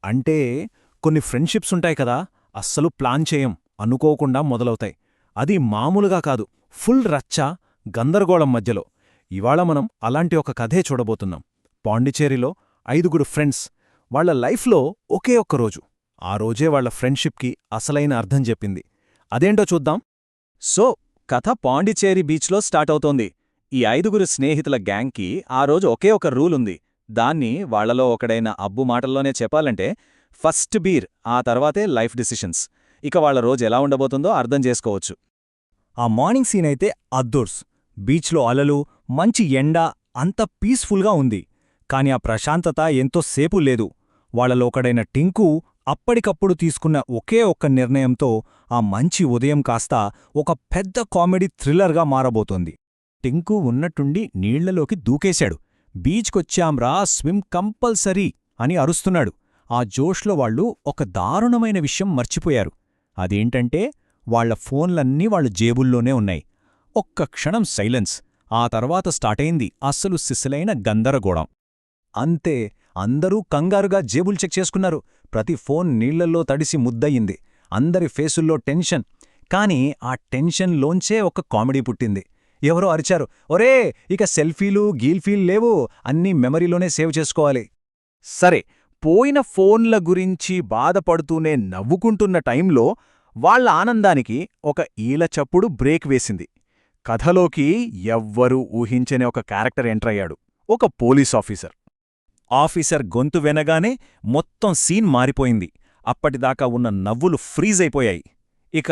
అంటే కొన్ని ఫ్రెండ్షిప్స్ ఉంటాయి కదా, అస్సలు ప్లాన్ చేయం, అనుకోకుండా మొదలవుతాయి. అది మామూలుగా కాదు, ఫుల్ రచ్చ, గందరగోళం మధ్యలో. ఇవాళ మనం అలాంటి ఒక కథే చూడబోతున్నాం. పాండిచేరిలో 5 ఫ్రెండ్స్, వాళ్ల లైఫ్లో ఒకే ఒక్క రోజు. ఆ రోజే వాళ్ల ఫ్రెండ్షిప్కి అసలైన అర్థం చెప్పింది. అదేంటో చూద్దాం. సో కథ పాండిచేరి బీచ్లో స్టార్ట్ అవుతోంది. ఈ 5 స్నేహితుల గ్యాంగ్కి ఆ రోజు ఒకే ఒక రూల్ ఉంది. దాన్ని వాళ్లలో ఒకడైన అబ్బు మాటల్లోనే చెప్పాలంటే, ఫస్ట్ బీర్, ఆ తర్వాతే లైఫ్ డిసిషన్స్. ఇక వాళ్ల రోజు ఎలా ఉండబోతుందో అర్థం చేసుకోవచ్చు. ఆ మార్నింగ్ సీన్ అయితే అద్దూర్స్. బీచ్లో అలలు, మంచి ఎండ, అంత పీస్ఫుల్గా ఉంది. కాని ఆ ప్రశాంతత ఎంతోసేపు లేదు. వాళ్లలో ఒకడైన టింకు అప్పటికప్పుడు తీసుకున్న ఒకే ఒక్క నిర్ణయంతో ఆ మంచి ఉదయం కాస్త ఒక పెద్ద కామెడీ థ్రిల్లర్గా మారబోతోంది. టింకు ఉన్నట్టుండి నీళ్లలోకి దూకేశాడు. బీచ్కొచ్చాంరా, స్విమ్ కంపల్సరీ అని అరుస్తున్నాడు. ఆ జోష్లో వాళ్లు ఒక దారుణమైన విషయం మర్చిపోయారు. అదేంటంటే, వాళ్ల ఫోన్లన్నీ వాళ్ల జేబుల్లోనే ఉన్నాయి. ఒక్క క్షణం సైలెన్స్. ఆ తర్వాత స్టార్టైంది అస్సలు సిసలైన గందరగోళం. అంతే, అందరూ కంగారుగా జేబులు చెక్ చేసుకున్నారు. ప్రతి ఫోన్ నీళ్లల్లో తడిసి ముద్దయింది. అందరి ఫేసుల్లో టెన్షన్. కాని ఆ టెన్షన్లోంచే ఒక కామెడీ పుట్టింది. ఎవరో అరిచారు, ఒరే, ఇక సెల్ఫీలు గీల్ఫీలు లేవు, అన్నీ మెమరీలోనే సేవ్ చేసుకోవాలి. సరే, పోయిన ఫోన్ల గురించి బాధపడుతూనే నవ్వుకుంటున్న టైంలో వాళ్ల ఆనందానికి ఒక ఈలచప్పుడు బ్రేక్ వేసింది. కథలోకి ఎవ్వరూ ఊహించని ఒక క్యారెక్టర్ ఎంటరయ్యాడు. ఒక పోలీస్ ఆఫీసర్. ఆఫీసర్ గొంతు వినగానే మొత్తం సీన్ మారిపోయింది. అప్పటిదాకా ఉన్న నవ్వులు ఫ్రీజ్ అయిపోయాయి. ఇక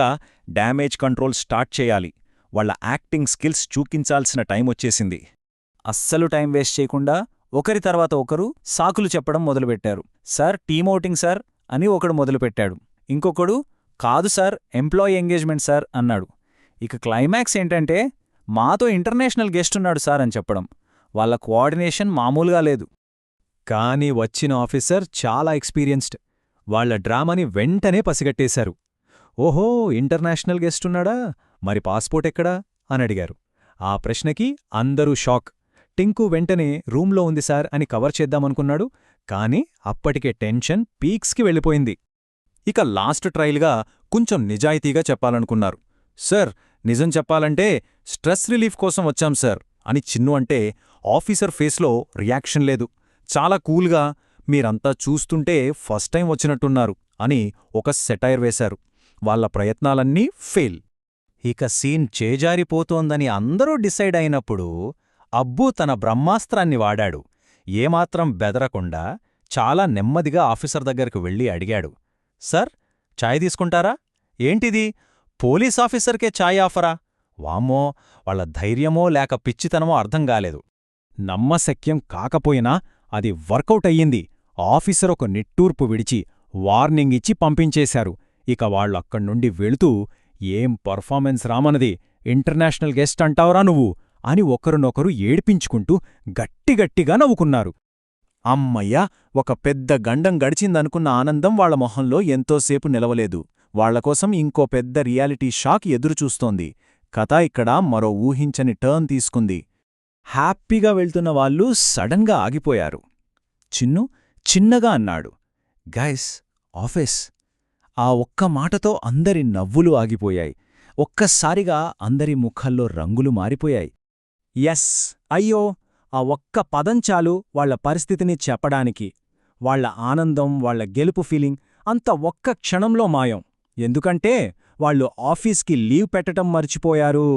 డ్యామేజ్ కంట్రోల్ స్టార్ట్ చేయాలి. వాళ్ల యాక్టింగ్ స్కిల్స్ చూపించాల్సిన టైమొచ్చేసింది. అస్సలు టైం వేస్ట్ చేయకుండా ఒకరి తర్వాత ఒకరు సాకులు చెప్పడం మొదలుపెట్టారు. సార్, టీమౌటింగ్ సార్ అని ఒకడు మొదలుపెట్టాడు. ఇంకొకడు, కాదు సార్, ఎంప్లాయీ ఎంగేజ్మెంట్ సార్ అన్నాడు. ఇక క్లైమాక్స్ ఏంటంటే, మాతో ఇంటర్నేషనల్ గెస్ట్ ఉన్నాడు సార్ అని చెప్పడం. వాళ్ల కోఆర్డినేషన్ మామూలుగా లేదు. కాని వచ్చిన ఆఫీసర్ చాలా ఎక్స్పీరియన్స్డ్. వాళ్ల డ్రామాని వెంటనే పసిగట్టేశారు. ఓహో, ఇంటర్నేషనల్ గెస్టున్నాడా, మరి పాస్పోర్ట్ ఎక్కడా అనడిగారు. ఆ ప్రశ్నకి అందరూ షాక్. టింకు వెంటనే రూంలో ఉంది సార్ అని కవర్ చేద్దామనుకున్నాడు. కాని అప్పటికే టెన్షన్ పీక్స్కి వెళ్ళిపోయింది. ఇక లాస్ట్ ట్రయల్గా కొంచెం నిజాయితీగా చెప్పాలనుకున్నారు. సార్, నిజం చెప్పాలంటే స్ట్రెస్ రిలీఫ్ కోసం వచ్చాం సార్ అని చిన్ను అంటే, ఆఫీసర్ ఫేస్లో రియాక్షన్ లేదు. చాలా కూల్గా, మీరంతా చూస్తుంటే ఫస్ట్ టైం వచ్చినట్టున్నారు అని ఒక సెటైర్ వేశారు. వాళ్ల ప్రయత్నాలన్నీ ఫెయిల్. ఇక సీన్ చేజారిపోతోందని అందరూ డిసైడ్ అయినప్పుడు అబ్బు తన బ్రహ్మాస్త్రాన్ని వాడాడు. ఏమాత్రం బెదరకుండా చాలా నెమ్మదిగా ఆఫీసర్ దగ్గరకు వెళ్ళి అడిగాడు, సార్, చాయ్ తీసుకుంటారా? ఏంటిది, పోలీస్ ఆఫీసర్కే చాయ్ ఆఫరా? వామ్మో, వాళ్ల ధైర్యమో లేక పిచ్చితనమో అర్థం కాలేదు. నమ్మశక్యం కాకపోయినా అది వర్కౌట్ అయ్యింది. ఆఫీసర్ ఒక నిట్టూర్పు విడిచి వార్నింగ్ ఇచ్చి పంపించేశారు. ఇక వాళ్ళక్కడ్నుండి వెళుతూ, ఏం పర్ఫార్మెన్స్ రామనది, ఇంటర్నేషనల్ గెస్ట్ అంటావురా నువ్వు అని ఒకరినొకరు ఏడ్పించుకుంటూ గట్టిగట్టిగా నవ్వుకున్నారు. అమ్మయ్య, ఒక పెద్ద గండం గడిచిందనుకున్న ఆనందం వాళ్ల మొహంలో ఎంతోసేపు నిలవలేదు. వాళ్లకోసం ఇంకో పెద్ద రియాలిటీ షాక్ ఎదురుచూస్తోంది. కథ ఇక్కడ మరో ఊహించని టర్న్ తీసుకుంది. హ్యాపీగా వెళ్తున్న వాళ్ళు సడన్గా ఆగిపోయారు. చిన్ను చిన్నగా అన్నాడు, గైస్, ఆఫీస్. ఆ ఒక్క మాటతో అందరి నవ్వులు ఆగిపోయాయి. ఒక్కసారిగా అందరి ముఖాల్లో రంగులు మారిపోయాయి. ఎస్, అయ్యో, ఆ ఒక్క పదం చాలు వాళ్ల పరిస్థితిని చెప్పడానికి. వాళ్ల ఆనందం, వాళ్ల గెలుపు ఫీలింగ్ అంత ఒక్క క్షణంలో మాయం. ఎందుకంటే వాళ్లు ఆఫీస్కి లీవ్ పెట్టటం మర్చిపోయారు.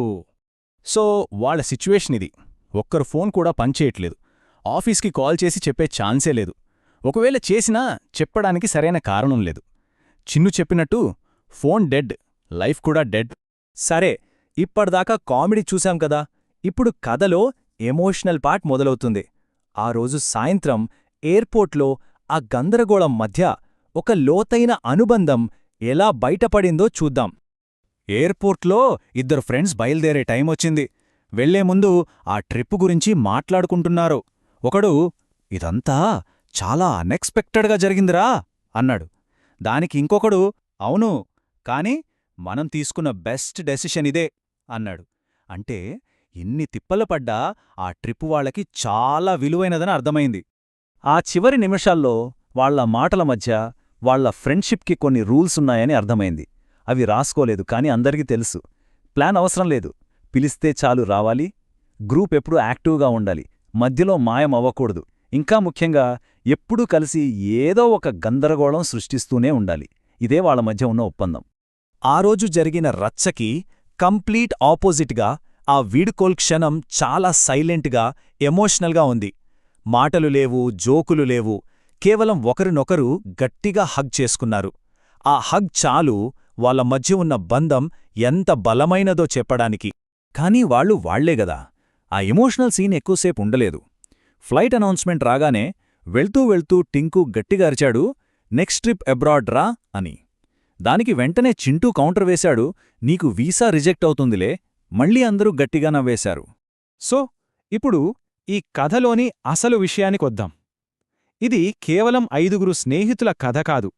సో వాళ్ల సిచ్యువేషన్ ఇది. ఒక్కరు ఫోన్ కూడా పనిచేయట్లేదు. ఆఫీస్కి కాల్ చేసి చెప్పే ఛాన్సే లేదు. ఒకవేళ చేసినా చెప్పడానికి సరైన కారణం లేదు. చిన్ను చెప్పినట్టు ఫోన్ డెడ్, లైఫ్ కూడా డెడ్. సరే, ఇప్పటిదాకా కామెడీ చూశాం కదా, ఇప్పుడు కథలో ఎమోషనల్ పార్ట్ మొదలవుతుంది. ఆ రోజు సాయంత్రం ఎయిర్పోర్ట్లో ఆ గందరగోళం మధ్య ఒక లోతైన అనుబంధం ఎలా బయటపడిందో చూద్దాం. ఎయిర్పోర్ట్లో 2 ఫ్రెండ్స్ బయలుదేరే టైమొచ్చింది. వెళ్లే ముందు ఆ ట్రిప్పు గురించి మాట్లాడుకుంటున్నారు. ఒకడు, ఇదంతా చాలా అన్ఎక్స్పెక్టెడ్గా జరిగిందిరా అన్నాడు. దానికి ఇంకొకడు, అవును, కాని మనం తీసుకున్న బెస్ట్ డెసిషన్ ఇదే అన్నాడు. అంటే ఇన్ని తిప్పలు పడ్డా ఆ ట్రిప్పు వాళ్లకి చాలా విలువైనదని అర్థమైంది. ఆ చివరి నిమిషాల్లో వాళ్ళ మాటల మధ్య వాళ్ళ ఫ్రెండ్షిప్కి కొన్ని రూల్సున్నాయని అర్థమైంది. అవి రాసుకోలేదు, కానీ అందరికీ తెలుసు. ప్లాన్ అవసరం లేదు, పిలిస్తే చాలు రావాలి, గ్రూప్ ఎప్పుడూ యాక్టివ్గా ఉండాలి, మధ్యలో మాయం అవ్వకూడదు, ఇంకా ముఖ్యంగా ఎప్పుడూ కలిసి ఏదో ఒక గందరగోళం సృష్టిస్తూనే ఉండాలి. ఇదే వాళ్ళ మధ్య ఉన్న ఒప్పందం. ఆ రోజు జరిగిన రచ్చకి కంప్లీట్ ఆపోజిట్గా ఆ వీడుకోల్ క్షణం చాలా సైలెంట్గా, ఎమోషనల్గా ఉంది. మాటలు లేవు, జోకులు లేవు, కేవలం ఒకరినొకరు గట్టిగా హగ్ చేసుకున్నారు. ఆ హగ్ చాలు వాళ్ళ మధ్య ఉన్న బంధం ఎంత బలమైనదో చెప్పడానికి. కానీ వాళ్ళు వాళ్లేగదా. ఆ ఎమోషనల్ సీన్ ఎక్కువసేపు ఉండలేదు. ఫ్లైట్ అనౌన్స్మెంట్ రాగానే వెళ్తూ వెళ్తూ టింకు గట్టిగా అరిచాడు, నెక్స్ట్ ట్రిప్ అబ్రాడ్ రా అని. దానికి వెంటనే చింటూ కౌంటర్ వేశాడు, నీకు వీసా రిజెక్ట్ అవుతుందిలే. మళ్ళీ అందరూ గట్టిగా నవ్వేశారు. సో ఇప్పుడు ఈ కథలోని అసలు విషయానికొద్దాం. ఇది కేవలం 5గురు స్నేహితుల కథ కాదు.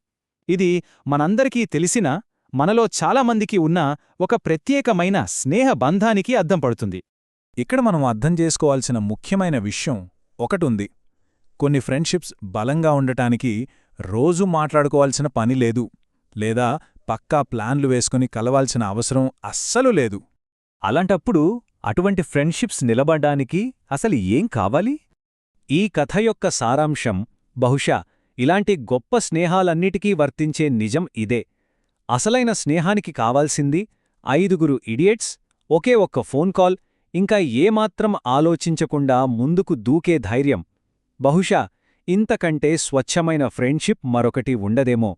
ఇది మనందరికీ తెలిసిన, మనలో చాలామందికి ఉన్న ఒక ప్రత్యేకమైన స్నేహ బంధానికి అద్దం పడుతుంది. ఇక్కడ మనం అర్థం చేసుకోవాల్సిన ముఖ్యమైన విషయం ఒకటుంది. కొన్ని ఫ్రెండ్షిప్స్ బలంగా ఉండటానికి రోజూ మాట్లాడుకోవాల్సిన పని లేదు, లేదా పక్కా ప్లాన్లు వేసుకుని కలవాల్సిన అవసరం అస్సలు లేదు. అలాంటప్పుడు అటువంటి ఫ్రెండ్షిప్స్ నిలబడ్డానికి అసలు ఏం కావాలి? ఈ కథ యొక్క సారాంశం బహుశా ఇలాంటి గొప్ప స్నేహాలన్నిటికీ వర్తించే నిజం ఇదే. అసలైన స్నేహానికి కావాల్సింది 5గురు ఇడియట్స్, ఒకే ఒక్క ఫోన్ కాల్, ఇంకా ఏమాత్రం ఆలోచించకుండా ముందుకు దూకే ధైర్యం. బహుశా ఇంతకంటే స్వచ్ఛమైన ఫ్రెండ్షిప్ మరొకటి ఉండదేమో.